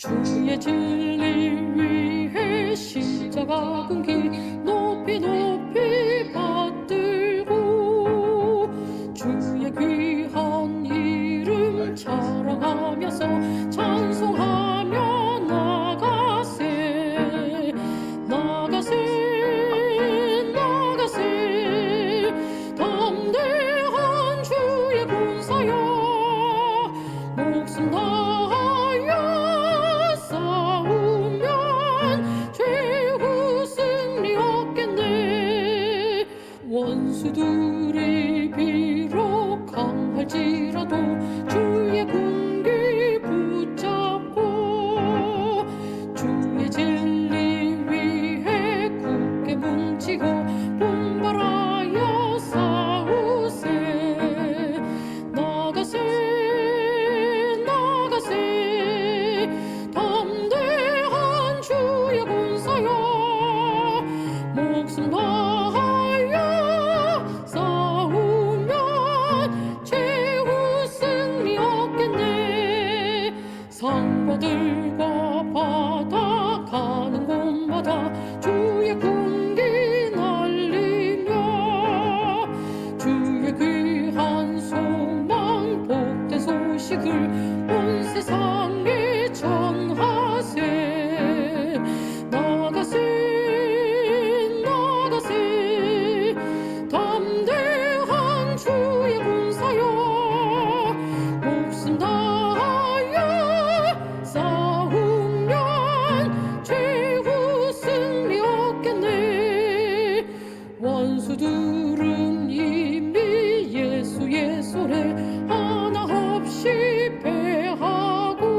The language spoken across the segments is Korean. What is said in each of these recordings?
주의 진리 위해 십자가 끊기 높이 높이 받들고 주의 귀한 이름 자랑하면서 찬송하며 나가세 나가세 나가세 담대한 주의 군사여 목숨 다하여 싸우면 최후 승리 얻겠네. 원수들이 비록 강할지라도 주의 군기 붙잡고 주의 진리 위해 굳게 뭉치고 분발하여 싸우세 나가세 나가세 담대한 주의 군사여 목숨 다하여 싸우면 최후 승리 얻겠네. 산과들과 바다 가는 곳마다 주의 군기 날리며 주의 귀한 소망 복된 소식을 온 세상에 전하세 나가세 나가세 담대한 주의 군사여 목숨 다하여 싸우면 최후 승리 얻겠네. 원수들은 이미 예수의 손에 하나 없이 패하고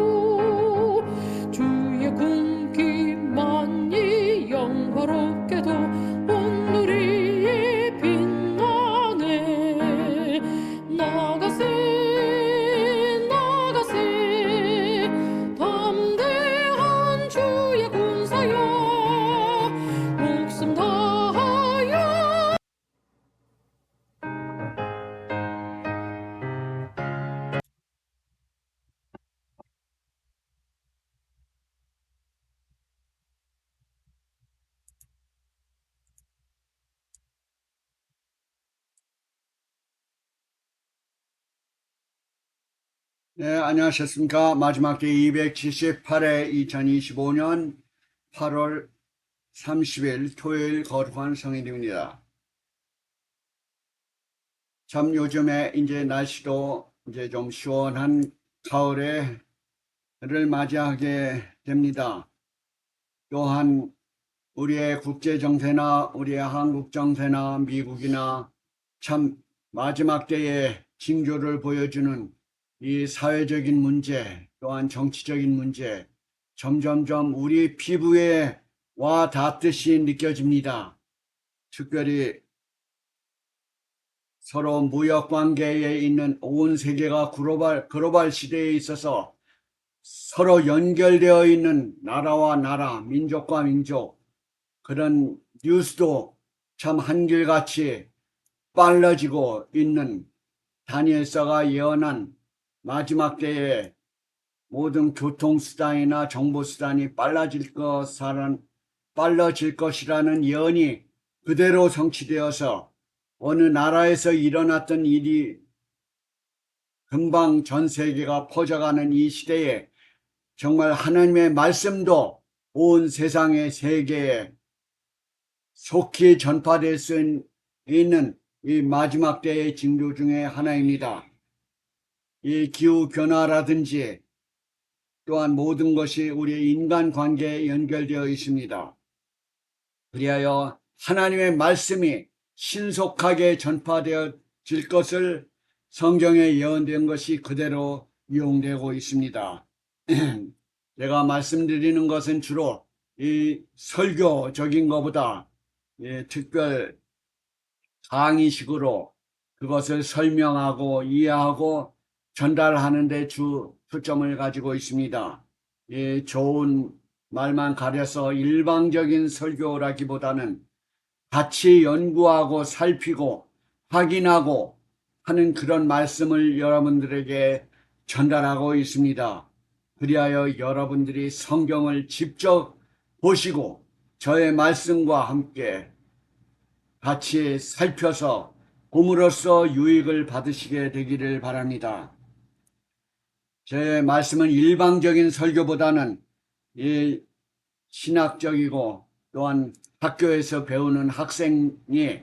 주의 군기만이 영화롭게도 온누리에 빛나네. 나가세 나가세 담대한 주의 군사여 목숨 다하여 네, 안녕하셨습니까? 마지막 주 278회 2025년 8월 30일 토요일 거룩한 성일입니다. 참 요즘에 이제 날씨도 이제 좀 시원한 가을을 맞이하게 됩니다. 또한 우리의 국제 정세나 우리의 한국 정세나 미국이나 참 마지막 때의 징조를 보여주는 이 사회적인 문제 또한 정치적인 문제 점점점 우리 피부에 와 닿듯이 느껴집니다. 특별히 서로 무역 관계에 있는 온 세계가 글로벌 시대에 있어서 서로 연결되어 있는 나라와 나라, 민족과 민족 그런 뉴스도 참 한결같이 빨라지고 있는 다니엘서가 예언한 마지막 때에 모든 교통수단이나 정보수단이 빨라질 것이라는 예언이 그대로 성취되어서 어느 나라에서 일어났던 일이 금방 전 세계가 퍼져가는 이 시대에 정말 하나님의 말씀도 온 세상의 세계에 속히 전파될 수 있는 이 마지막 때의 징조 중에 하나입니다. 이 기후변화라든지 또한 모든 것이 우리의 인간관계에 연결되어 있습니다. 그리하여 하나님의 말씀이 신속하게 전파되어질 것을 성경에 예언된 것이 그대로 이용되고 있습니다. 제가 말씀드리는 것은 주로 이 설교적인 것보다 특별 강의식으로 그것을 설명하고 이해하고 전달하는 데 초점을 가지고 있습니다. 좋은 말만 가려서 일방적인 설교라기보다는 같이 연구하고 살피고 확인하고 하는 그런 말씀을 여러분들에게 전달하고 있습니다. 그리하여 여러분들이 성경을 직접 보시고 저의 말씀과 함께 같이 살펴서 봄으로써 유익을 받으시게 되기를 바랍니다. 제 말씀은 일방적인 설교보다는 이 신학적이고 또한 학교에서 배우는 학생이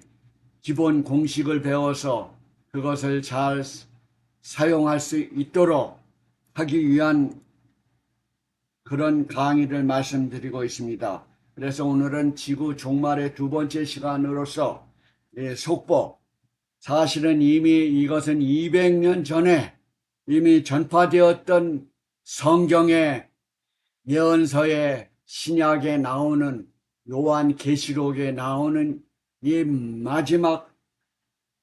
기본 공식을 배워서 그것을 잘 사용할 수 있도록 하기 위한 그런 강의를 말씀드리고 있습니다. 그래서 오늘은 지구 종말의 두 번째 시간으로서 속보, 사실은 이미 이것은 200년 전에 이미 전파되었던 성경의 예언서에 신약에 나오는 요한계시록에 나오는 이 마지막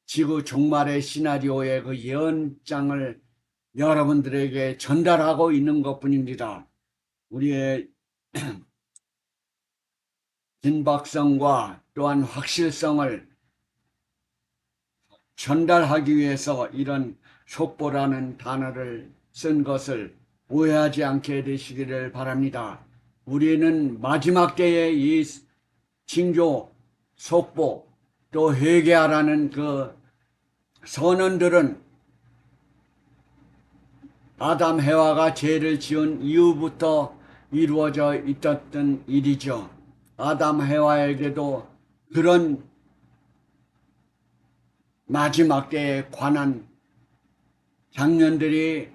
지구 종말의 시나리오의 그 예언장을 여러분들에게 전달하고 있는 것뿐입니다. 우리의 긴박성과 또한 확실성을 전달하기 위해서 이런 속보라는 단어를 쓴 것을 오해하지 않게 되시기를 바랍니다. 우리는 마지막 때에 이 징조, 속보, 또 회개하라는 그 선언들은 아담 해와가 죄를 지은 이후부터 이루어져 있었던 일이죠. 아담 해와에게도 그런 마지막 때에 관한 장면들이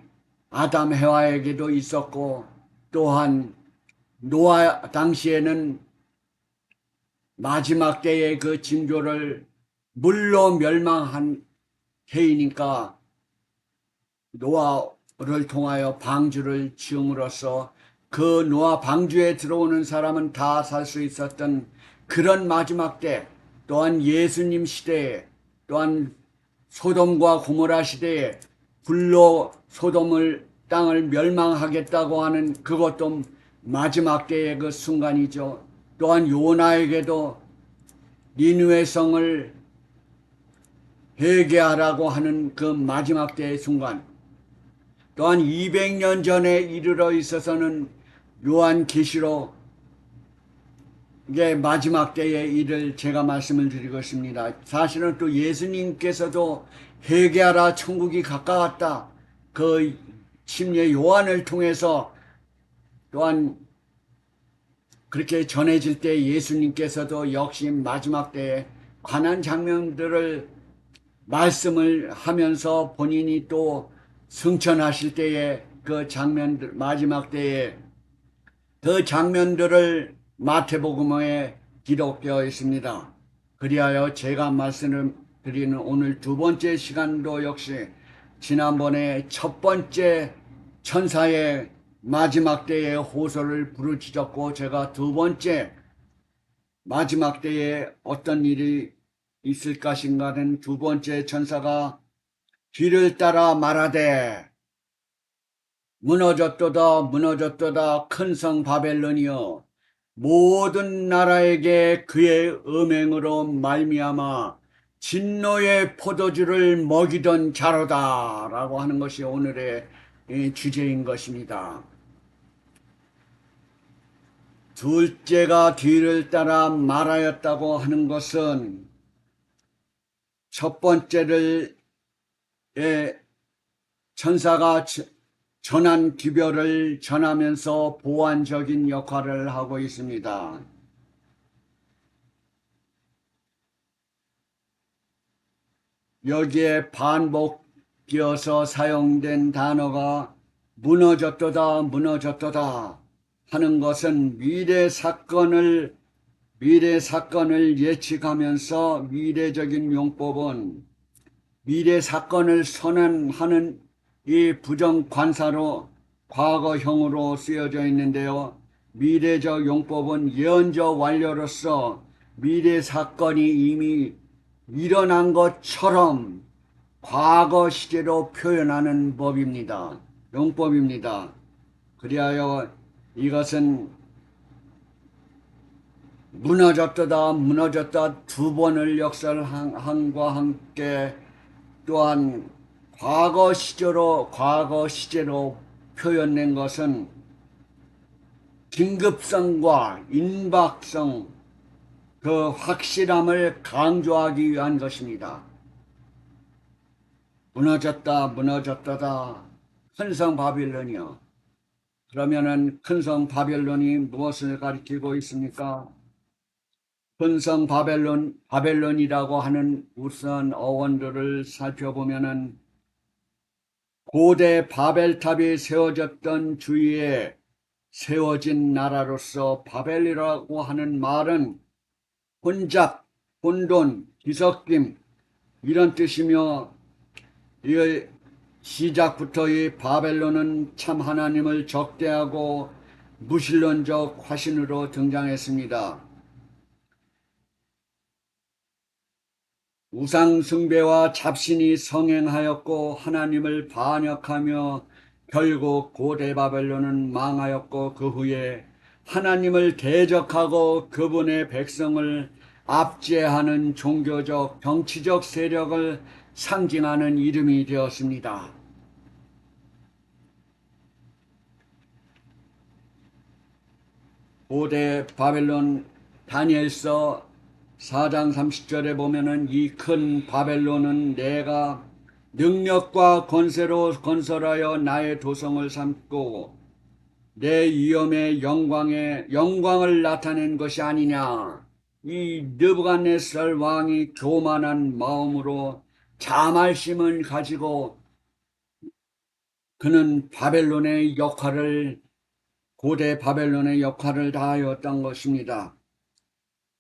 아담 해와에게도 있었고, 또한 노아 당시에는 마지막 때의 그 징조를 물로 멸망한 해이니까 노아를 통하여 방주를 지음으로써 그 노아 방주에 들어오는 사람은 다 살 수 있었던 그런 마지막 때, 또한 예수님 시대에, 또한 소돔과 고모라 시대에 불로 소돔을 땅을 멸망하겠다고 하는 그것도 마지막 때의 그 순간이죠. 또한 요나에게도 니느웨 성을 회개하라고 하는 그 마지막 때의 순간, 또한 200년 전에 이르러 있어서는 요한계시록의 마지막 때의 일을 제가 말씀을 드리고 있습니다. 사실은 또 예수님께서도 회개하라 천국이 가까웠다, 그 침례 요한을 통해서 또한 그렇게 전해질 때 예수님께서도 역시 마지막 때에 관한 장면들을 말씀을 하면서 본인이 또 승천하실 때에 그 장면들, 마지막 때에 그 장면들을 마태복음에 기록되어 있습니다. 그리하여 제가 말씀을 드리는 오늘 두 번째 시간도 역시 지난번에 첫 번째 천사의 마지막 때의 호소를 부르짖었고, 제가 두 번째 마지막 때에 어떤 일이 있을 것인가는 두 번째 천사가 뒤를 따라 말하되 무너졌도다 무너졌도다 큰 성 바벨론이여, 모든 나라에게 그의 음행으로 말미암아 진노의 포도주를 먹이던 자로다 라고 하는 것이 오늘의 주제인 것입니다. 둘째가 뒤를 따라 말하였다고 하는 것은 첫 번째를 천사가 전한 기별을 전하면서 보완적인 역할을 하고 있습니다. 여기에 반복되어서 사용된 단어가 무너졌도다 무너졌도다 하는 것은 미래 사건을 예측하면서 미래적인 용법은 미래 사건을 선언하는 이 부정관사로 과거형으로 쓰여져 있는데요. 미래적 용법은 예언적 완료로서 미래 사건이 이미 일어난 것처럼 과거 시제로 표현하는 법입니다. 용법입니다. 그리하여 이것은 무너졌다 무너졌다 두 번을 역설함과 함께 또한 과거 시제로 표현된 것은 긴급성과 임박성, 그 확실함을 강조하기 위한 것입니다. 무너졌다, 무너졌다다. 큰성 바빌론이요. 그러면은 큰성 바벨론이 무엇을 가리키고 있습니까? 큰성 바벨론이라고 하는 우선 어원들을 살펴보면은 고대 바벨탑이 세워졌던 주위에 세워진 나라로서 바벨이라고 하는 말은 혼잡, 혼돈, 뒤섞임 이런 뜻이며, 이 시작부터 이 바벨론은 참 하나님을 적대하고 무신론적 화신으로 등장했습니다. 우상 숭배와 잡신이 성행하였고 하나님을 반역하며 결국 고대 바벨론은 망하였고, 그 후에 하나님을 대적하고 그분의 백성을 압제하는 종교적, 정치적 세력을 상징하는 이름이 되었습니다. 고대 바벨론 다니엘서 4장 30절에 보면은 이 큰 바벨론은 내가 능력과 권세로 건설하여 나의 도성을 삼고 내 위엄의 영광을 나타낸 것이 아니냐. 이 느부갓네살 왕이 교만한 마음으로 자말심을 가지고 그는 고대 바벨론의 역할을 다하였던 것입니다.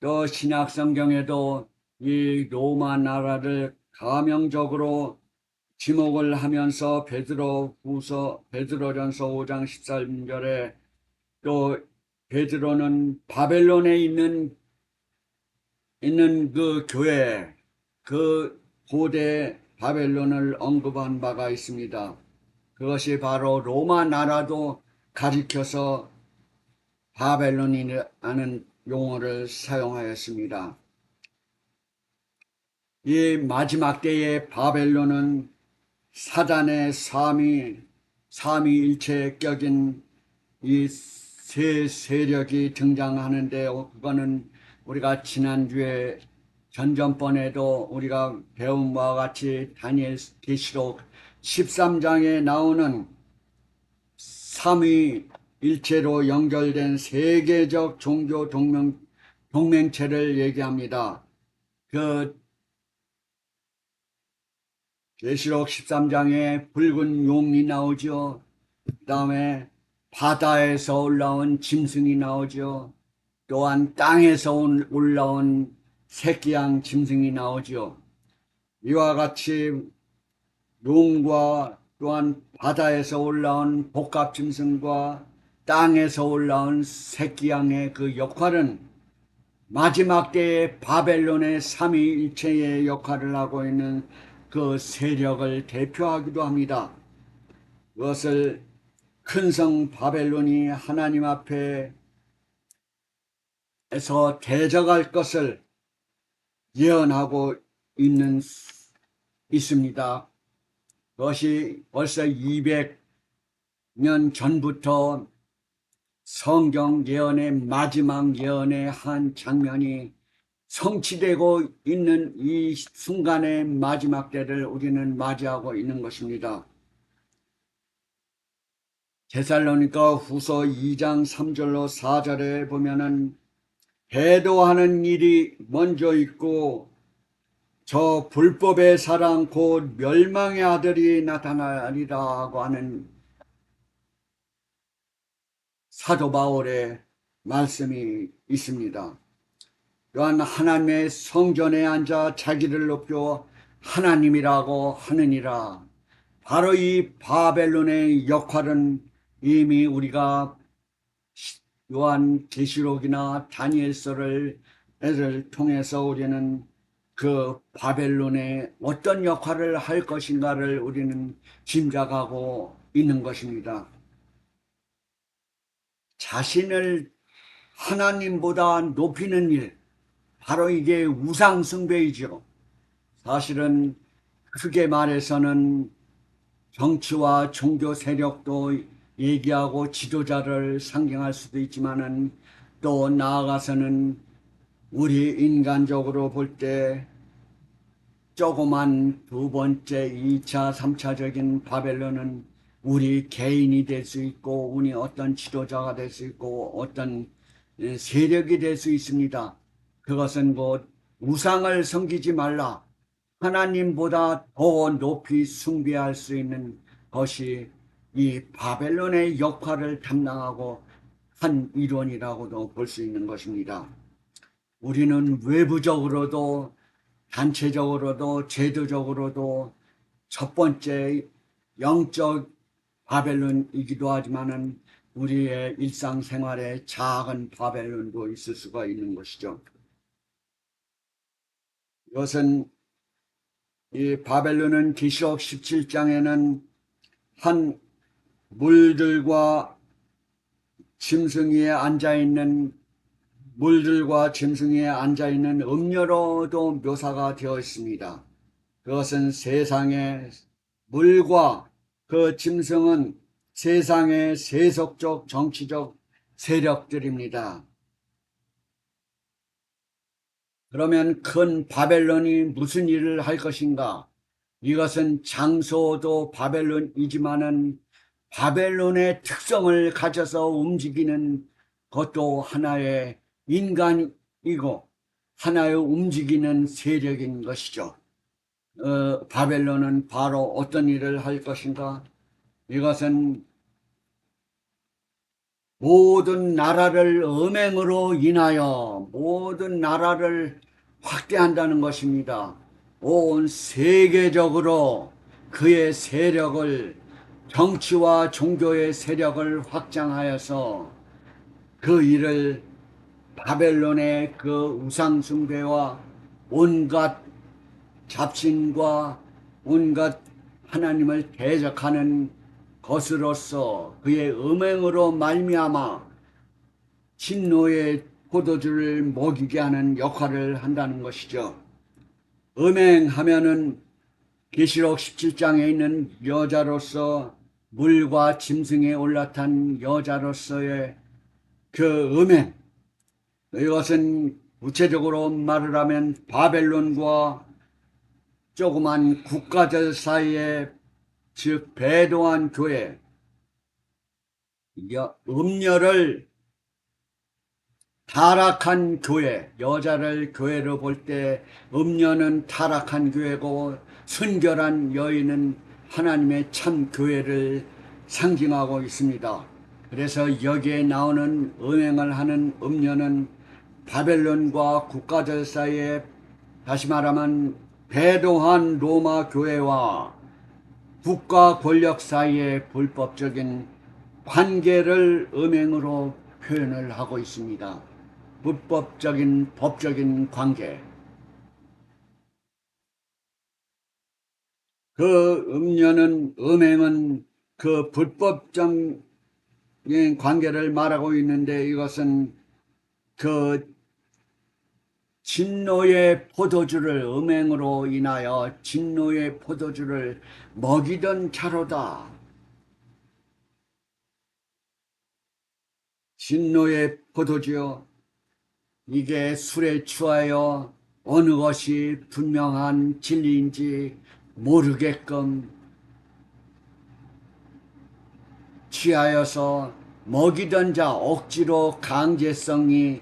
또 신약 성경에도 이 로마 나라를 가명적으로 지목을 하면서 베드로전서 5장 13절에 또 베드로는 바벨론에 있는 그 교회, 그 고대 바벨론을 언급한 바가 있습니다. 그것이 바로 로마 나라도 가리켜서 바벨론이라는 용어를 사용하였습니다. 이 마지막 때의 바벨론은 사단의 삼위일체에 껴진 이 세 세력이 등장하는데, 그거는 우리가 지난주에 전전번에도 우리가 배운 바와 같이 다니엘 계시록 13장에 나오는 삼위일체로 연결된 세계적 종교 동맹체를 얘기합니다. 그 계시록 13장에 붉은 용이 나오죠. 그 다음에 바다에서 올라온 짐승이 나오죠. 또한 땅에서 올라온 새끼양 짐승이 나오죠. 이와 같이 용과 또한 바다에서 올라온 복합 짐승과 땅에서 올라온 새끼양의 그 역할은 마지막 때의 바벨론의 삼위일체의 역할을 하고 있는 그 세력을 대표하기도 합니다. 그것을 큰성 바벨론이 하나님 앞에서 대적할 것을 예언하고 있습니다. 그것이 벌써 200년 전부터 성경 예언의 마지막 예언의 한 장면이 성취되고 있는 이 순간의 마지막 때를 우리는 맞이하고 있는 것입니다. 데살로니가 후서 2장 3절로 4절에 보면은 배도하는 일이 먼저 있고 저 불법의 사랑 곧 멸망의 아들이 나타나리라고 하는 사도 바울의 말씀이 있습니다. 또한 하나님의 성전에 앉아 자기를 높여 하나님이라고 하느니라. 바로 이 바벨론의 역할은 이미 우리가 요한 계시록이나 다니엘서를 통해서 우리는 그 바벨론의 어떤 역할을 할 것인가를 우리는 짐작하고 있는 것입니다. 자신을 하나님보다 높이는 일, 바로 이게 우상숭배이죠. 사실은 크게 말해서는 정치와 종교 세력도 얘기하고 지도자를 상징할 수도 있지만은 또 나아가서는 우리 인간적으로 볼 때 조그만 두 번째, 2차, 3차적인 바벨론은 우리 개인이 될 수 있고, 우리 어떤 지도자가 될 수 있고, 어떤 세력이 될 수 있습니다. 그것은 곧 우상을 섬기지 말라. 하나님보다 더 높이 숭배할 수 있는 것이 이 바벨론의 역할을 담당하고 한 일원이라고도 볼 수 있는 것입니다. 우리는 외부적으로도 단체적으로도 제도적으로도 첫 번째 영적 바벨론이기도 하지만은 우리의 일상생활에 작은 바벨론도 있을 수가 있는 것이죠. 이것은 이 바벨론은 계시록 17장에는 한 물들과 짐승 위에 앉아있는 물들과 짐승 위에 앉아있는 음녀로도 묘사가 되어 있습니다. 그것은 세상의 물과 그 짐승은 세상의 세속적 정치적 세력들입니다. 그러면 큰 바벨론이 무슨 일을 할 것인가? 이것은 장소도 바벨론이지만은 바벨론의 특성을 가져서 움직이는 것도 하나의 인간이고 하나의 움직이는 세력인 것이죠. 바벨론은 바로 어떤 일을 할 것인가? 이것은 모든 나라를 음행으로 인하여 모든 나라를 확대한다는 것입니다. 온 세계적으로 그의 세력을 정치와 종교의 세력을 확장하여서 그 일을 바벨론의 그 우상숭배와 온갖 잡신과 온갖 하나님을 대적하는 것으로서 그의 음행으로 말미암아 진노의 포도주를 먹이게 하는 역할을 한다는 것이죠. 음행하면은 계시록 17장에 있는 여자로서 물과 짐승에 올라탄 여자로서의 그 음행, 이것은 구체적으로 말을 하면 바벨론과 조그만 국가들 사이에 즉 배도한 교회, 음녀를 타락한 교회, 여자를 교회로 볼 때 음녀는 타락한 교회고 순결한 여인은 하나님의 참 교회를 상징하고 있습니다. 그래서 여기에 나오는 음행을 하는 음녀는 바벨론과 국가들 사이에 다시 말하면 배도한 로마 교회와 국가 권력 사이의 불법적인 관계를 음행으로 표현을 하고 있습니다. 불법적인 법적인 관계. 그 음행은 그 불법적인 관계를 말하고 있는데 이것은 그 진노의 포도주를 음행으로 인하여 진노의 포도주를 먹이던 자로다. 진노의 포도주요. 이게 술에 취하여 어느 것이 분명한 진리인지 모르게끔 취하여서 먹이던 자 억지로 강제성을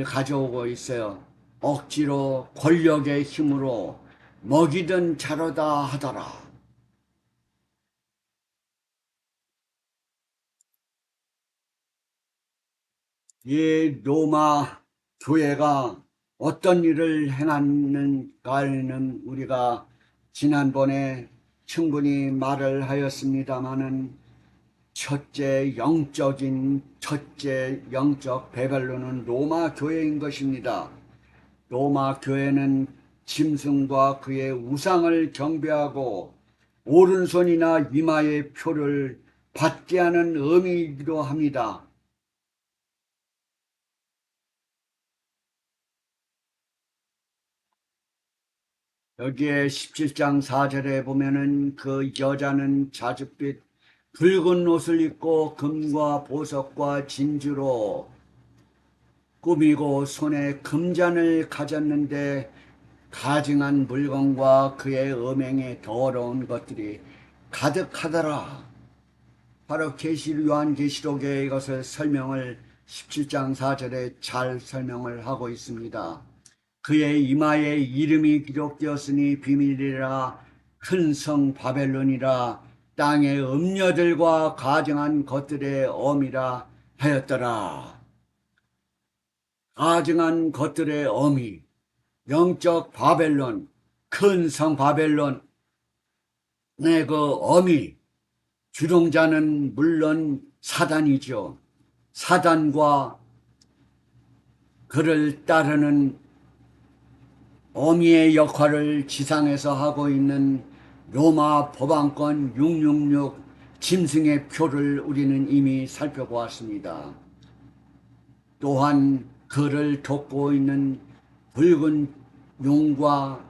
가져오고 있어요. 억지로 권력의 힘으로 먹이던 자로다 하더라. 이 로마 교회가 어떤 일을 행하는가는 우리가 지난번에 충분히 말을 하였습니다마는 첫째 영적 바벨론은 로마 교회인 것입니다. 로마 교회는 짐승과 그의 우상을 경배하고 오른손이나 이마의 표를 받게 하는 의미이기도 합니다. 여기에 17장 4절에 보면은 그 여자는 자줏빛 붉은 옷을 입고 금과 보석과 진주로 꾸미고 손에 금잔을 가졌는데 가증한 물건과 그의 음행에 더러운 것들이 가득하더라. 바로 요한계시록에 이것을 설명을 17장 4절에 잘 설명을 하고 있습니다. 그의 이마에 이름이 기록되었으니 비밀이라 큰 성 바벨론이라 땅의 음녀들과 가증한 것들의 어미라 하였더라. 가증한 것들의 어미, 영적 바벨론, 큰 성 바벨론의 그 어미, 주동자는 물론 사단이죠. 사단과 그를 따르는 어미의 역할을 지상에서 하고 있는 로마 법왕권 666 짐승의 표를 우리는 이미 살펴보았습니다. 또한 그를 돕고 있는 붉은 용과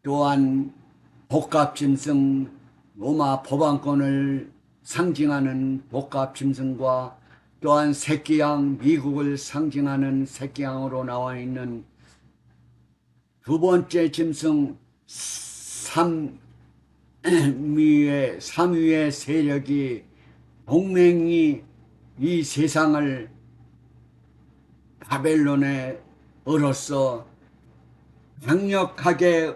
또한 복합짐승 로마 법왕권을 상징하는 복합짐승과 또한 새끼양 미국을 상징하는 새끼양으로 나와 있는 두 번째 짐승 삼위의 세력이 동맹이 이 세상을 바벨론의 으로써 강력하게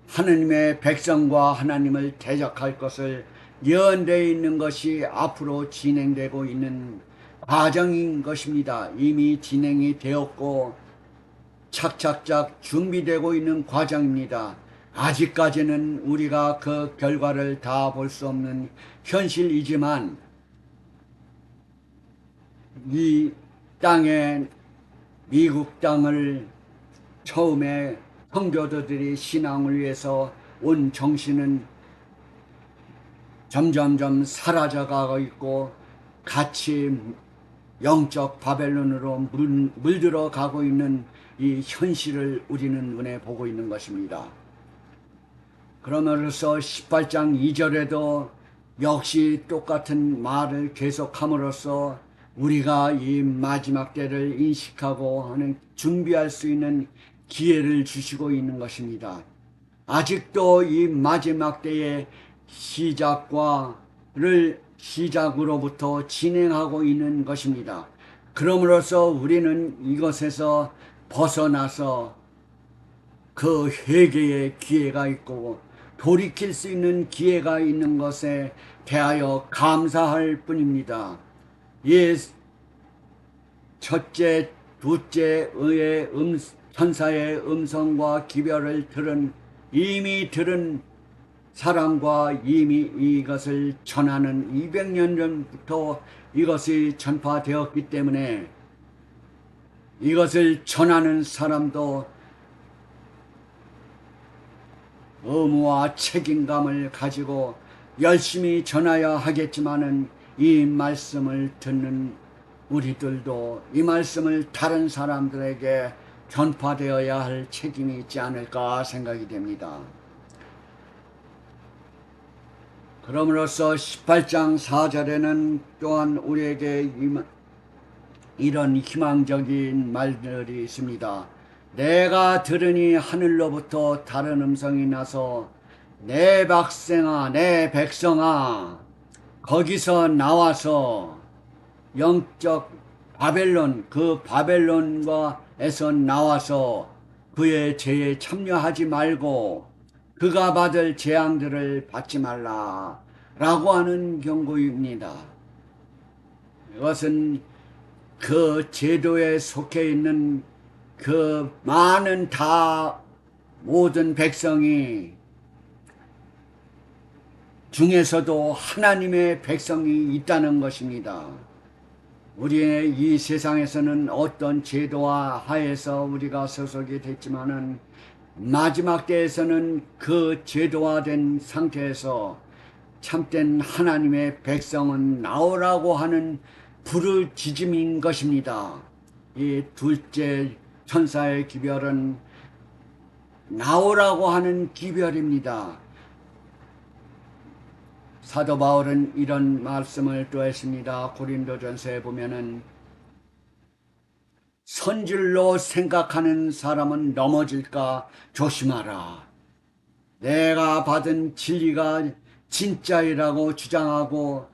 하나님의 백성과 하나님을 대적할 것을 예언되어 있는 것이 앞으로 진행되고 있는 과정인 것입니다. 이미 진행이 되었고 착착착 준비되고 있는 과정입니다. 아직까지는 우리가 그 결과를 다 볼 수 없는 현실이지만 이 땅에 미국 땅을 처음에 성교도들이 신앙을 위해서 온 정신은 점점점 사라져가고 있고 같이 영적 바벨론으로 물들어 가고 있는 이 현실을 우리는 눈에 보고 있는 것입니다. 그러므로서 18장 2절에도 역시 똑같은 말을 계속함으로써 우리가 이 마지막 때를 인식하고 하는 준비할 수 있는 기회를 주시고 있는 것입니다. 아직도 이 마지막 때의 시작으로부터 진행하고 있는 것입니다. 그러므로서 우리는 이것에서 벗어나서 그 회개의 기회가 있고 돌이킬 수 있는 기회가 있는 것에 대하여 감사할 뿐입니다. 첫째, 둘째의 천사의 음성과 기별을 이미 들은 사람과 이미 이것을 전하는 200년 전부터 이것이 전파되었기 때문에 이것을 전하는 사람도 의무와 책임감을 가지고 열심히 전하여야 하겠지만은 이 말씀을 듣는 우리들도 이 말씀을 다른 사람들에게 전파되어야 할 책임이 있지 않을까 생각이 됩니다. 그러므로서 18장 4절에는 또한 우리에게 이런 희망적인 말들이 있습니다. 내가 들으니 하늘로부터 다른 음성이 나서 내 백성아 내 백성아 거기서 나와서 영적 바벨론 그 바벨론과에서 나와서 그의 죄에 참여하지 말고 그가 받을 재앙들을 받지 말라 라고 하는 경고입니다. 이것은 그 제도에 속해 있는 그 많은 모든 백성이 중에서도 하나님의 백성이 있다는 것입니다. 우리의 이 세상에서는 어떤 제도와 하에서 우리가 소속이 됐지만은 마지막 때에서는 그 제도화된 상태에서 참된 하나님의 백성은 나오라고 하는 부르짖음인 것입니다. 이 둘째 천사의 기별은 나오라고 하는 기별입니다. 사도 바울은 이런 말씀을 또 했습니다. 고린도전서에 보면은 선질로 생각하는 사람은 넘어질까 조심하라. 내가 받은 진리가 진짜이라고 주장하고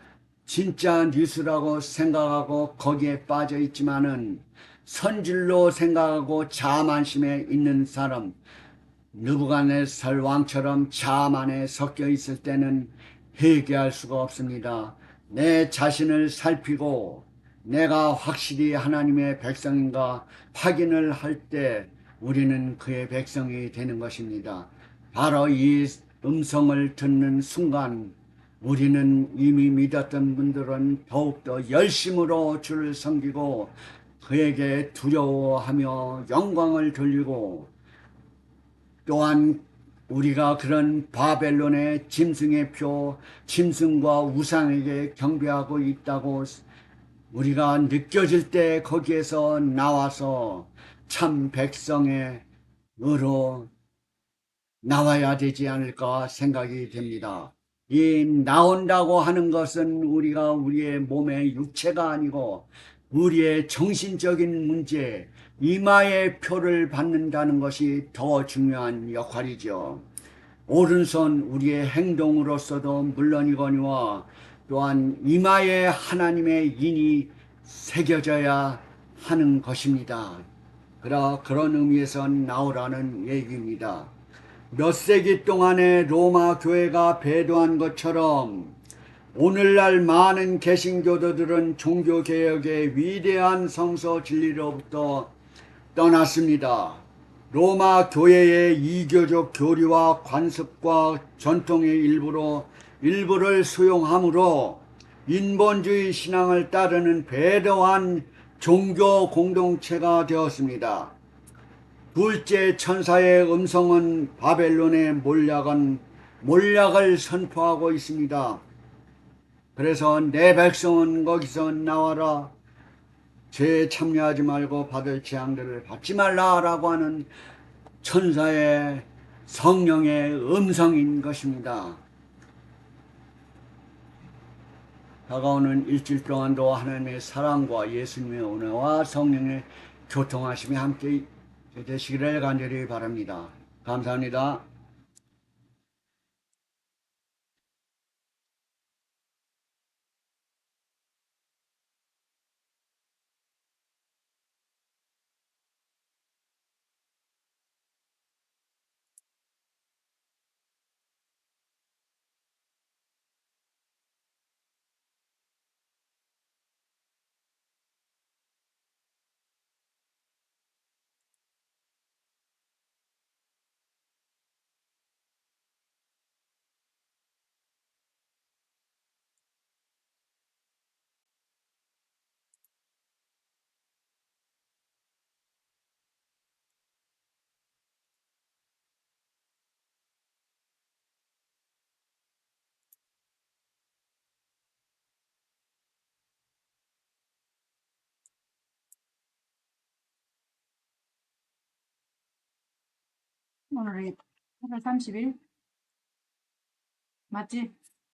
진짜 뉴스라고 생각하고 거기에 빠져 있지만은 선질로 생각하고 자만심에 있는 사람, 느부갓네살 왕처럼 자만 안에 섞여 있을 때는 회개할 수가 없습니다. 내 자신을 살피고 내가 확실히 하나님의 백성인가 확인을 할 때 우리는 그의 백성이 되는 것입니다. 바로 이 음성을 듣는 순간 우리는 이미 믿었던 분들은 더욱더 열심으로 주를 섬기고 그에게 두려워하며 영광을 돌리고 또한 우리가 그런 바벨론의 짐승의 표, 짐승과 우상에게 경배하고 있다고 우리가 느껴질 때 거기에서 나와서 참 백성의 의로 나와야 되지 않을까 생각이 됩니다. 이 나온다고 하는 것은 우리가 우리의 몸의 육체가 아니고 우리의 정신적인 문제, 이마의 표를 받는다는 것이 더 중요한 역할이죠. 오른손 우리의 행동으로서도 물론이거니와 또한 이마에 하나님의 인이 새겨져야 하는 것입니다. 그런 의미에서 나오라는 얘기입니다. 몇 세기 동안에 로마 교회가 배도한 것처럼 오늘날 많은 개신교도들은 종교개혁의 위대한 성서 진리로부터 떠났습니다. 로마 교회의 이교적 교리와 관습과 전통의 일부를 수용함으로 인본주의 신앙을 따르는 배도한 종교 공동체가 되었습니다. 둘째 천사의 음성은 바벨론의 몰약을 선포하고 있습니다. 그래서 내 백성은 거기서 나와라. 죄에 참여하지 말고 받을 재앙들을 받지 말라라고 하는 천사의 성령의 음성인 것입니다. 다가오는 일주일 동안도 하나님의 사랑과 예수님의 은혜와 성령의 교통하심이 함께 되시기를 간절히 바랍니다. 감사합니다. 오늘이 8월 30일 맞지?